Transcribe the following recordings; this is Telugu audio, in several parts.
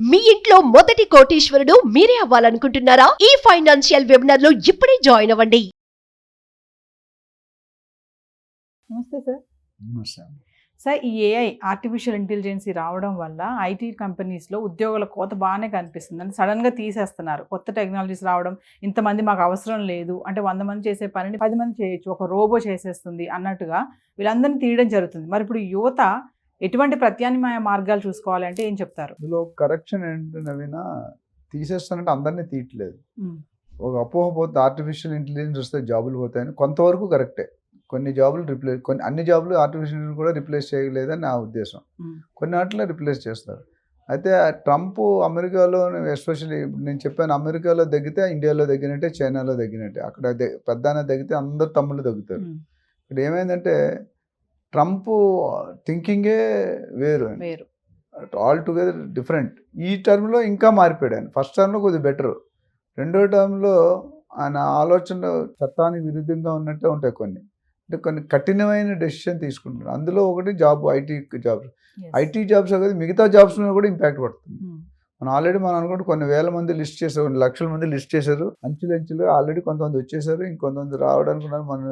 మీ ఇంట్లో మొదటి కోటీశ్వరుడు మీరే అవ్వాలనుకుంటున్నారా? ఈ ఫైనాన్షియల్ వెబినార్ లో ఇప్పుడే జాయిన్ అవ్వండి. నమస్తే సార్. నమస్తే. సార్, ఈ ఏఐ ఆర్టిఫిషియల్ ఇంటెలిజెన్సీ రావడం వల్ల ఐటీ కంపెనీస్లో ఉద్యోగాల కోత బాగానే కనిపిస్తుంది. అంటే సడన్గా తీసేస్తున్నారు. కొత్త టెక్నాలజీస్ రావడం, ఇంతమంది మాకు అవసరం లేదు అంటే 100 మంది చేసే పనిని 10 మంది చేయొచ్చు, ఒక రోబో చేసేస్తుంది అన్నట్టుగా వీళ్ళందరినీ తీయడం జరుగుతుంది. మరి ఇప్పుడు యువత ఎటువంటి ప్రత్యామ్నాయ మార్గాలు చూసుకోవాలి అంటే ఏం చెప్తారు? ఇందులో కరెక్షన్ ఏంటంటే నవీన, తీసేస్తానంటే అందరినీ తీయట్లేదు. ఒక అపోహ పోతే ఆర్టిఫిషియల్ ఇంటెలిజెన్స్ వస్తే జాబులు పోతాయని కొంతవరకు కరెక్టే. కొన్ని జాబులు అన్ని జాబులు ఆర్టిఫిషియల్ కూడా రిప్లేస్ చేయలేదని నా ఉద్దేశం. కొన్ని వాటిలో రిప్లేస్ చేస్తారు. అయితే ట్రంప్ అమెరికాలో ఎస్పెషల్లీ నేను చెప్పాను, అమెరికాలో దగ్గితే ఇండియాలో దగ్గినట్టే, చైనాలో దగ్గినట్టే. అక్కడ పెద్దాన దగ్గితే అందరు తమ్ముళ్ళు దగ్గుతారు. ఇక్కడ ఏమైందంటే ట్రంప్ థింకింగే వేరు, ఆల్ టుగెదర్ డిఫరెంట్. ఈ టర్మ్లో ఇంకా మారిపోయాడు ఆయన. ఫస్ట్ టర్మ్లో కొద్దిగా బెటర్, రెండో టర్మ్లో ఆయన ఆలోచనలు చట్టానికి విరుద్ధంగా ఉన్నట్టే ఉంటాయి కొన్ని. అంటే కొన్ని కఠినమైన డెసిషన్ తీసుకుంటున్నారు. అందులో ఒకటి ఐటీ జాబ్స్ కదా, మిగతా జాబ్స్ మీద కూడా ఇంపాక్ట్ పడుతుంది. మనం ఆల్రెడీ అనుకుంటే కొన్ని వేల మంది లిస్ట్ చేశారు, కొన్ని లక్షల మంది లిస్ట్ చేశారు. అంచులుగా ఆల్రెడీ కొంతమంది వచ్చేసారు, ఇంకొంతమంది రావడానికి మన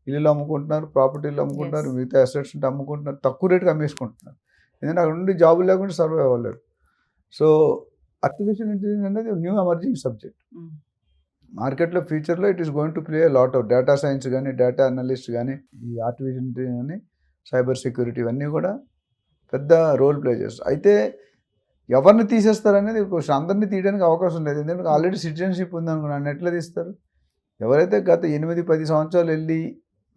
ఇల్లు అమ్ముకుంటున్నారు, ప్రాపర్టీలు అమ్ముకుంటున్నారు, మిగతా అసెట్స్ ఉంటే అమ్ముకుంటున్నారు, తక్కువ రేటుకి అమ్మేసుకుంటున్నారు. ఎందుకంటే అక్కడ నుండి జాబులు లేకుండా సర్వైవ్ అవ్వలేరు. సో ఆర్టిఫిషియల్ ఇంటెలిజెన్స్ అనేది న్యూ ఎమర్జింగ్ సబ్జెక్ట్. మార్కెట్లో ఫ్యూచర్లో it is going to play lot of data science కానీ, డేటా అనలిస్ట్ కానీ, ఈ ఆర్టిఫిషియల్ ఇంటెలిజెన్స్ కానీ, సైబర్ సెక్యూరిటీ ఇవన్నీ కూడా పెద్ద రోల్ ప్లే చేస్తారు. అయితే ఎవరిని తీసేస్తారనేది క్వశ్చన్. అందరినీ తీయడానికి అవకాశం లేదు, ఎందుకంటే ఆల్రెడీ సిటిజన్షిప్ ఉందనుకున్నాను, ఎట్లా తీస్తారు? ఎవరైతే గత 8-10 సంవత్సరాలు వెళ్ళి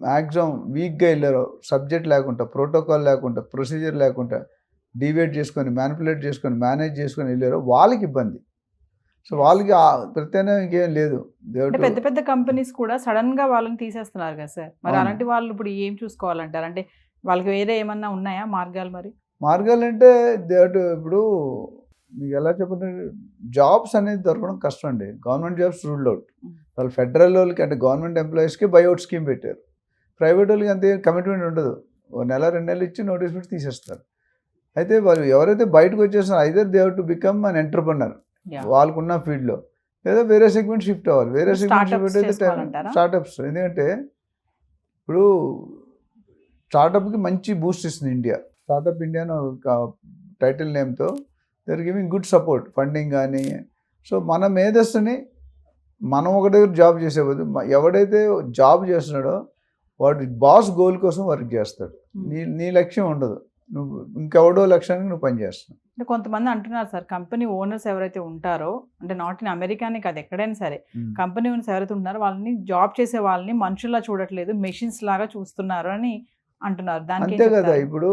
మ్యాక్సిమం వీక్గా వెళ్ళారో, సబ్జెక్ట్ లేకుండా, ప్రోటోకాల్ లేకుండా, ప్రొసీజర్ లేకుండా, డివేట్ చేసుకొని, మ్యానిపులేట్ చేసుకొని, మేనేజ్ చేసుకొని వెళ్ళారో వాళ్ళకి ఇబ్బంది. సో వాళ్ళకి ప్రత్యామ్నాయం ఇంకేం లేదు. పెద్ద పెద్ద కంపెనీస్ కూడా సడన్ గా వాళ్ళని తీసేస్తున్నారు కదా సార్. మరి అలాంటి వాళ్ళు ఇప్పుడు ఏం చూసుకోవాలంటారు? అంటే వాళ్ళకి వేరే ఏమన్నా ఉన్నాయా మార్గాలు? మరి మార్గాలు అంటే ఇప్పుడు మీకు ఎలా చెప్పండి, జాబ్స్ అనేది దొరకడం కష్టం అండి. Government jobs ruled out. వాళ్ళు ఫెడరల్ వాళ్ళకి అంటే గవర్నమెంట్ ఎంప్లాయీస్కి బైఅవుట్ స్కీమ్ పెట్టారు. ప్రైవేట్ వాళ్ళకి అంతే కమిట్మెంట్ ఉండదు. 1-2 నెలలు ఇచ్చి నోటీస్ పెట్టి తీసేస్తారు. అయితే వాళ్ళు ఎవరైతే బయటకు వచ్చేస్తున్నారో either they have to become an entrepreneur వాళ్ళకున్న ఫీల్డ్లో, లేదా వేరే సెగ్మెంట్ షిఫ్ట్ అవ్వాలి. వేరే సెగ్మెంట్ షిఫ్ట్ అయితే స్టార్టప్స్. ఎందుకంటే ఇప్పుడు స్టార్టప్కి మంచి బూస్ట్ ఇస్తుంది ఇండియా. స్టార్టప్ ఇండియా అని ఒక టైటిల్ నేమ్తో they are giving good support, funding కానీ. సో మన మేధస్సుని మనం ఒక దగ్గర జాబ్ చేసేపోతే, ఎవడైతే జాబ్ చేస్తున్నాడో వాడు బాస్ గోల్ కోసం వర్క్ చేస్తాడు. నీ లక్ష్యం ఉండదు, నువ్వు ఇంకెవడో లక్ష్యానికి నువ్వు పనిచేస్తున్నావు. అంటే కొంతమంది అంటున్నారు సార్, కంపెనీ ఓనర్స్ ఎవరైతే ఉంటారో, అంటే నాట్ ఇన్ అమెరికానే కాదు ఎక్కడైనా సరే, కంపెనీ ఓనర్స్ ఎవరైతే ఉంటారో వాళ్ళని జాబ్ చేసే వాళ్ళని మనుషుల్లా చూడట్లేదు, మెషిన్స్ లాగా చూస్తున్నారు అని అంటున్నారు. దానికి అంతే కదా. ఇప్పుడు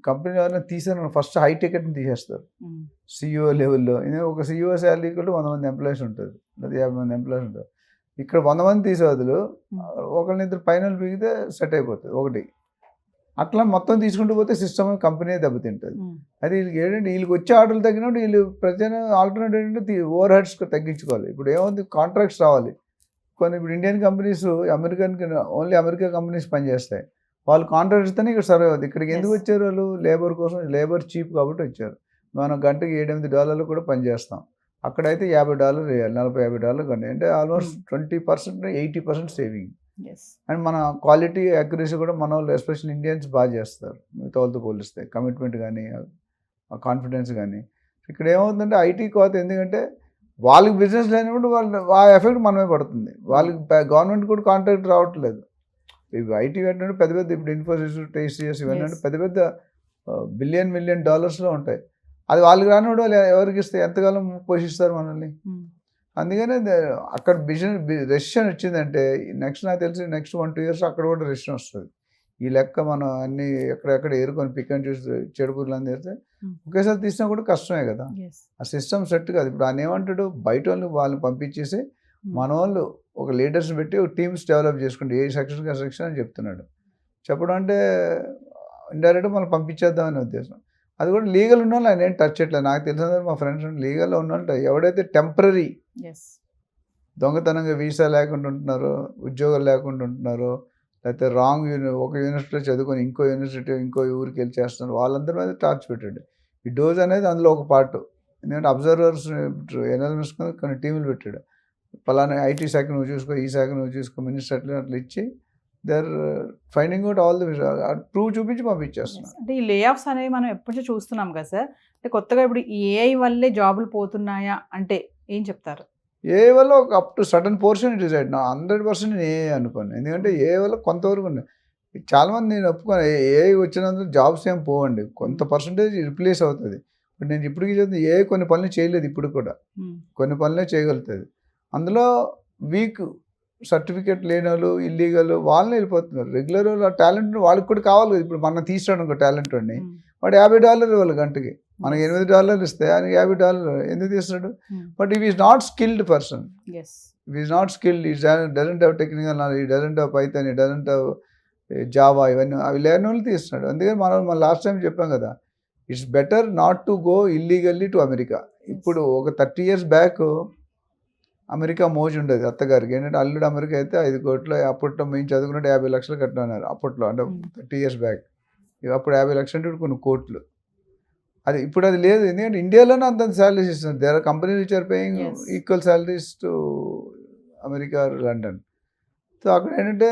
కంపెనీ ఎవరైనా తీసారు, ఫస్ట్ హై టికెట్ని తీసేస్తారు సిఇఓ లెవెల్లో. ఒక సిఇఓ శాలరీ కూడా 100 మంది ఎంప్లాయీస్ ఉంటుంది, లేదా 50 మంది ఎంప్లాయీస్ ఉంటారు. ఇక్కడ 100 మంది తీసే బదులు ఒకరినిద్దరు పైన పీకితే సెట్ అయిపోతుంది ఒకటి. అట్లా మొత్తం తీసుకుంటూ పోతే సిస్టమ్ కంపెనీ దెబ్బతింటుంది. అది వీళ్ళకి ఏంటంటే, వీళ్ళకి వచ్చే ఆర్డర్లు తగ్గినప్పుడు వీళ్ళు ప్రతి ఆల్టర్నేటివ్ ఏంటంటే ఓవర్ హెడ్స్ తగ్గించుకోవాలి. ఇప్పుడు ఏముంది, కాంట్రాక్ట్స్ రావాలి కొన్ని. ఇప్పుడు Indian companies only America companies పనిచేస్తాయి. వాళ్ళు కాంట్రాక్ట్ ఇస్తేనే ఇక్కడ సర్వే అవుతుంది. ఇక్కడికి ఎందుకు వచ్చారు? వాళ్ళు లేబర్ కోసం, లేబర్ చీప్ కాబట్టి వచ్చారు. మనం గంటకి $7-8 కూడా పనిచేస్తాం. అక్కడైతే $50 వేయాలి, $40-50 గంట. అంటే ఆల్మోస్ట్ 20%, 80% సేవింగ్. అండ్ మన క్వాలిటీ యాక్యురసీ కూడా మన వాళ్ళు ఎస్పెషల్లీ ఇండియన్స్ బాగా చేస్తారు మిగతా వాళ్ళతో పోలిస్తే. కమిట్మెంట్ కానీ, కాన్ఫిడెన్స్ కానీ. ఇక్కడ ఏమవుతుందంటే ఐటీ కోత, ఎందుకంటే వాళ్ళకి బిజినెస్ లేనప్పుడు ఆ ఎఫెక్ట్ మనమే పడుతుంది. వాళ్ళకి గవర్నమెంట్ కూడా కాంట్రాక్ట్ రావట్లేదు. ఇవి ఐటీ ఏంటంటే పెద్ద పెద్ద, ఇప్పుడు ఇన్ఫోసిస్, TCS ఇవన్నీ అంటే పెద్ద పెద్ద $1 బిలియన్ ఉంటాయి. అది వాళ్ళకి రానివాడు వాళ్ళు ఎవరికి ఇస్తే ఎంతకాలం పోషిస్తారు మనల్ని? అందుకనే అక్కడ రెసిషన్ వచ్చిందంటే నాకు తెలిసి నెక్స్ట్ 1-2 years అక్కడ కూడా రెసిషన్ వస్తుంది. ఈ లెక్క మనం అన్ని ఎక్కడెక్కడ ఏరుకొని పిక్ అండ్ చూసి చెడుపుర్లు అని తెస్తే ఒకేసారి తీసినా కూడా కష్టమే కదా. ఆ సిస్టమ్ సెట్ కాదు. ఇప్పుడు ఆయన ఏమంటాడు, బయట వాళ్ళని పంపించేసి మన వాళ్ళు ఒక లీడర్స్ని పెట్టి ఒక టీమ్స్ డెవలప్ చేసుకుంటే ఏ సెక్షన్ అని చెప్తున్నాడు. చెప్పడం అంటే ఇండైరెక్ట్గా మనం పంపించేద్దామనే ఉద్దేశం. అది కూడా లీగల్ ఉన్న వాళ్ళు ఆయన ఏం టచ్ చేయట్లేదు. నాకు తెలిసిన మా ఫ్రెండ్స్ లీగల్లో ఉన్న వాళ్ళు, ఎవడైతే టెంపరీ దొంగతనంగా వీసా లేకుండా ఉంటున్నారో, ఉద్యోగాలు లేకుండా ఉంటున్నారో, లేకపోతే ఒక యూనివర్సిటీలో చదువుకొని ఇంకో యూరికి వెళ్ళి చేస్తున్నారు, వాళ్ళందరి మీద టార్చ్ పెట్టండి. ఈ డోజ్ అనేది అందులో ఒక పార్ట్. ఎందుకంటే అబ్జర్వర్స్ ఎనాలిసిస్ కొన్ని టీములు పెట్టాడు, పలానా ఐటీ శాఖ నువ్వు చూసుకో, ఈ శాఖ నువ్వు చూసుకో, మినిస్టర్ అట్లా ఇచ్చి they are finding out all the proof చూపించి పంపించేస్తున్నారు. అంటే ఈ లే ఆఫ్స్ అనేవి మనం ఎప్పటి నుంచో చూస్తున్నాం కదా సార్. అంటే కొత్తగా ఇప్పుడు ఈ ఏఐ వల్లే జాబులు పోతున్నాయా అంటే ఏం చెప్తారు? ఏ వల్ల ఒక up to sudden portion it decide నా 100% నేను ఏ అనుకోను. ఎందుకంటే ఏ వల్ల కొంతవరకు ఉన్నాయి. చాలామంది నేను ఒప్పుకోను ఏ వచ్చినందుకు జాబ్స్ ఏం పోవండి, కొంత పర్సంటేజ్ రిప్లేస్ అవుతుంది. ఇప్పుడు నేను ఇప్పటికీ చదువుతుంది ఏ కొన్ని పనులు చేయలేదు, ఇప్పుడు కూడా కొన్ని పనులే చేయగలుగుతుంది. అందులో వీక్ సర్టిఫికేట్ లేని వాళ్ళు, ఇల్లీగల్ వాళ్ళని వెళ్ళిపోతున్నారు. రెగ్యులర్ ఆ టాలెంట్ వాళ్ళకి కూడా కావాలి కదా. ఇప్పుడు మనం తీసాడు ఇంకో టాలెంట్ వాడిని, వాడు $50 ఇవ్వాలి గంటకి, మనకి $8 ఇస్తే ఆయన $50 ఎందుకు తీస్తాడు? But if is not skilled person, if is not skilled, ఈ డజంట్ హ్యావ్ టెక్నికల్ నాలెడ్జ్, ఈ డజంట్ హ్యావ్ పైథాన్, ఈ డజంట్ హ్యావ్ జావా, ఇవన్నీ అవి లేని వాళ్ళు తీస్తున్నాడు. అందుకని మనం లాస్ట్ టైం చెప్పాం కదా, it's better not to go illegally to America. ఇప్పుడు ఒక 30 years బ్యాక్ అమెరికా మోజు ఉండేది అత్తగారికి. ఏంటంటే అల్లుడు అమెరికా అయితే 5 కోట్లు, అప్పట్లో మేము చదువుకున్నట్టు 50 లక్షలు కట్టినారు అప్పట్లో, అంటే 30 years బ్యాక్. అప్పుడు 50 లక్షలు అంటే కొన్ని కోట్లు. అది ఇప్పుడు అది లేదు, ఎందుకంటే ఇండియాలోనే అంత శాలరీస్ ఇస్తున్నారు. There are companies which are paying equal salaries to America, London. So అక్కడ ఏంటంటే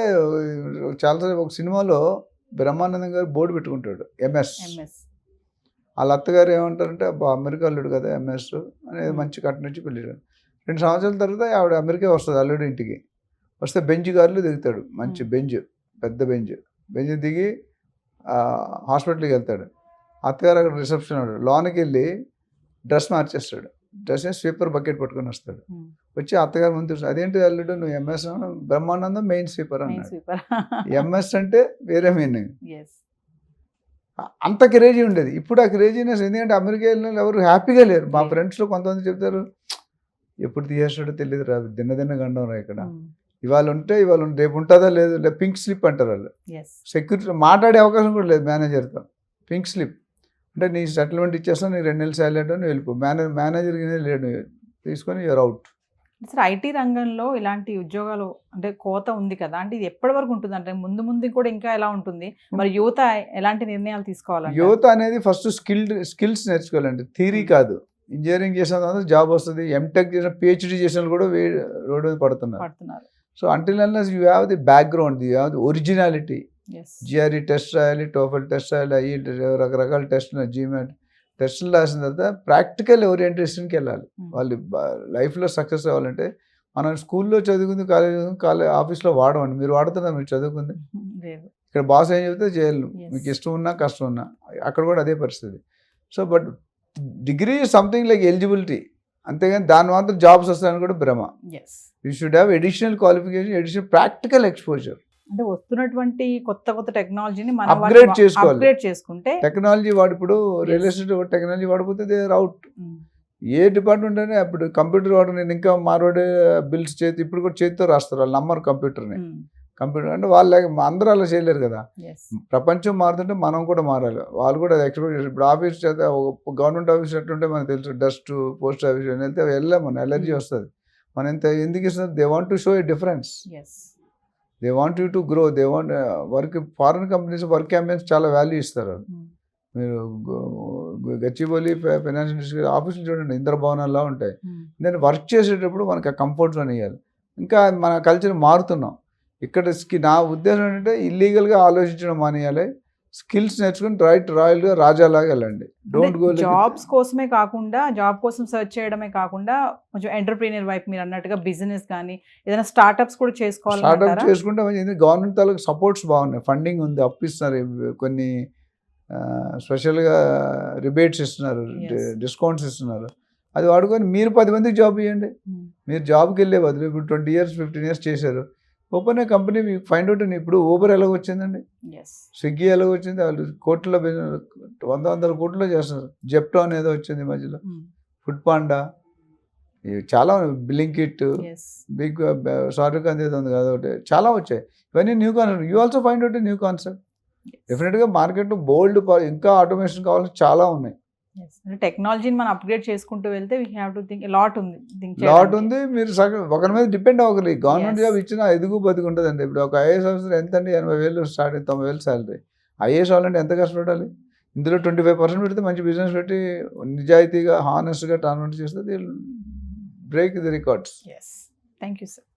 చాలాసార్లు ఒక సినిమాలో బ్రహ్మానందం గారు బోర్డు పెట్టుకుంటాడు ఎంఎస్. వాళ్ళ అత్తగారు ఏమంటారంటే అమెరికా అల్లుడు కదా ఎంఎస్ అనేది, మంచి కట్ట నుంచి పెళ్ళాడు. 2 సంవత్సరాల తర్వాత ఆవిడ అమెరికా వస్తుంది అల్లుడు ఇంటికి. వస్తే బెంచ్ కార్లు దిగుతాడు, మంచి బెంచ్, పెద్ద బెంచ్ దిగి హాస్పిటల్కి వెళ్తాడు. అత్తగారు అక్కడ రిసెప్షన్ ఉన్నాడు, లోనికి వెళ్ళి డ్రెస్ మార్చేస్తాడు. డ్రెస్ స్వీపర్ బకెట్ పట్టుకొని వస్తాడు. వచ్చి అత్తగారు ముందు అదేంటి అల్లుడు నువ్వు ఎంఎస్, బ్రహ్మానందం మెయిన్ స్వీపర్ అన్నాడు. ఎంఎస్ అంటే వేరే మీనింగ్. అంత క్రేజీ ఉండేది. ఇప్పుడు ఆ క్రేజీనెస్, ఎందుకంటే అమెరికా వెళ్ళిన ఎవరు హ్యాపీగా లేరు. మా ఫ్రెండ్స్లో కొంతమంది చెప్తారు, ఎప్పుడు తీసేస్తాడో తెలియదు రా, దిన్న గండం రా, ఇక్కడ ఇవాళ ఉంటే ఇవాళ రేపు ఉంటుందా లేదు, పింక్ స్లిప్ అంటారు వాళ్ళు. సెక్యూరిటీ మాట్లాడే అవకాశం కూడా లేదు మేనేజర్తో. పింక్ స్లిప్ అంటే నీ సెటిల్మెంట్ ఇచ్చేస్తాను, నీ 2 నెలలు శాలరీ అంటే నువ్వు వెళ్ళిపో, మేనేజర్కి లేడు, తీసుకొని యూర్ అవుట్. సార్ ఐటీ రంగంలో ఇలాంటి ఉద్యోగాలు అంటే కోత ఉంది కదా, అంటే ఇది ఎప్పటి వరకు ఉంటుంది? అంటే ముందు కూడా ఇంకా ఎలా ఉంటుంది? మరి యువత ఎలాంటి నిర్ణయాలు తీసుకోవాలి? యువత అనేది ఫస్ట్ స్కిల్స్ నేర్చుకోవాలండి, థియరీ కాదు. ఇంజనీరింగ్ చేసిన తర్వాత జాబ్ వస్తుంది, ఎంటెక్ చేసిన, పిహెచ్డి చేసిన కూడా రోడ్డు మీద పడుతున్నారు. So until unless you have the background, you have the originality. GRE test రాయాలి, టోఫెల్ టెస్ట్ రాయాలి, అయ్యి రకరకాల టెస్టులు, జీమెట్ టెస్టులు రాసిన తర్వాత ప్రాక్టికల్ ఓరియంటేషన్కి వెళ్ళాలి. వాళ్ళు లైఫ్లో సక్సెస్ అవ్వాలంటే మనం స్కూల్లో చదువుకుంది, కాలేజ్ ఆఫీస్లో వాడమండి. మీరు వాడుతున్నారు, మీరు చదువుకుంది. ఇక్కడ బాస్ ఏం చెప్తే చేయాలి, మీకు ఇష్టం ఉన్నా కష్టం ఉన్నా. అక్కడ కూడా అదే పరిస్థితి. So but degree something like eligibility, అంతేగాని దాని మాత్రం జాబ్స్ వస్తాయని కూడా భ్రమ. You should have additional qualification, additional practical exposure. అంటే వస్తున్నటువంటి కొత్త టెక్నాలజీని మనం అప్గ్రేడ్ చేసుకుంటే, టెక్నాలజీ వాడు ఇప్పుడు రియల్ ఎస్టేట్ టెక్నాలజీ వాడిపోతే దే ఆర్ అవుట్. ఏ డిపార్ట్మెంట్ అయినా అప్పుడు కంప్యూటర్ వాడు, నేను ఇంకా మారోడే బిల్స్ చేతి ఇప్పుడు కూడా చేతితో రాస్తారు, వాళ్ళు నమ్మరు కంప్యూటర్ని. కంప్యూటర్ అంటే వాళ్ళు అందరూ అలా చేయలేరు కదా. ప్రపంచం మారుతుంటే మనం కూడా మారాలి, వాళ్ళు కూడా అది ఎక్స్పెక్ట్ చేస్తారు. ఇప్పుడు ఆఫీస్ చేత గవర్నమెంట్ ఆఫీస్ ఎట్టుంటే మనకు తెలుసు, డస్ట్ పోస్ట్ ఆఫీస్ వెళ్తే వెళ్ళాం, మన ఎలర్జీ వస్తుంది. మనం ఎందుకు ఇస్తున్నారు? They want to show a difference, they want you to grow, they want work. Foreign companies work campaigns చాలా వాల్యూ ఇస్తారు. మీరు గచ్చిబౌలి ఫైనాన్స్ ఇండస్ట్రీ ఆఫీసులు చూడండి, ఇంద్రభవనాల్లో ఉంటాయి. దాన్ని వర్క్ చేసేటప్పుడు మనకు ఆ కంఫర్ట్ జోన్ ఇవ్వాలి. ఇంకా మన కల్చర్ మారుతున్నాం ఇక్కడ. నా ఉద్దేశం ఏంటంటే ఇల్లీగల్గా ఆలోచించడం మానేయాలి, స్కిల్స్ నేర్చుకుని రాయల్గా రాజాలాగా వెళ్ళండి. డోంట్ గో జాబ్స్ కోసమే కాకుండా, జాబ్ కోసం సెర్చ్ చేయడమే కాకుండా కొంచెం ఎంటర్ప్రీనియర్ వైపు మీరు అన్నట్టుగా బిజినెస్ కానీ ఏదైనా స్టార్ట్అప్స్ కూడా చేసుకోవాలి. స్టార్ట్అప్ చేసుకుంటే గవర్నమెంట్ తాలూకు సపోర్ట్స్ బాగున్నాయి, ఫండింగ్ ఉంది, అప్పిస్తున్నారు, కొన్ని స్పెషల్గా రిబేట్స్ ఇస్తున్నారు, డిస్కౌంట్స్ ఇస్తున్నారు. అది వాడుకొని మీరు 10 మందికి జాబ్ ఇవ్వండి. మీరు జాబ్కి వెళ్ళే బదులు ఇప్పుడు 20 years 15 years చేశారు, ఓపెన్ ఏ కంపెనీ, మీకు ఫైండ్ అవుట్. ఇప్పుడు ఊబర్ ఎలాగ వచ్చిందండి, స్విగ్గీ ఎలాగ వచ్చింది, వాళ్ళు కోట్ల 100 కోట్లు చేస్తున్నారు. జెప్టో అనేది వచ్చింది మధ్యలో, ఫుడ్ పాండా, చాలా బ్లింకిట్, బిగ్ సారీకాంత్ ఏదో ఉంది కదా ఒకటి, చాలా వచ్చాయి. ఇవన్నీ new concept. You also find out a new concept. డెఫినెట్గా మార్కెట్లో బోల్డ్ ఇంకా ఆటోమేషన్ కావాల్సి చాలా ఉన్నాయి. టెక్నాలజీని మనం అప్గ్రేడ్ చేసుకుంటూ వెళ్తే we have to think lot ఉంది. మీరు ఒకరి మీద డిపెండ్ అవ్వగలి. గవర్నమెంట్ జాబ్ ఇచ్చినా ఎదుగు బతుకు ఉంటుందండి. ఇప్పుడు ఒక ఐఏఎస్ ఆఫీసర్ ఎంత అండి, 80,000 స్టార్ట్ 90,000 శాలరీ. ఐఏఎస్ అవ్వాలంటే ఎంత కష్టపడాలి? ఇందులో 25% పెడితే మంచి బిజినెస్ పెట్టి నిజాయితీగా హానెస్ట్గా టర్న్ చేస్తే they break the records. Yes, thank you sir.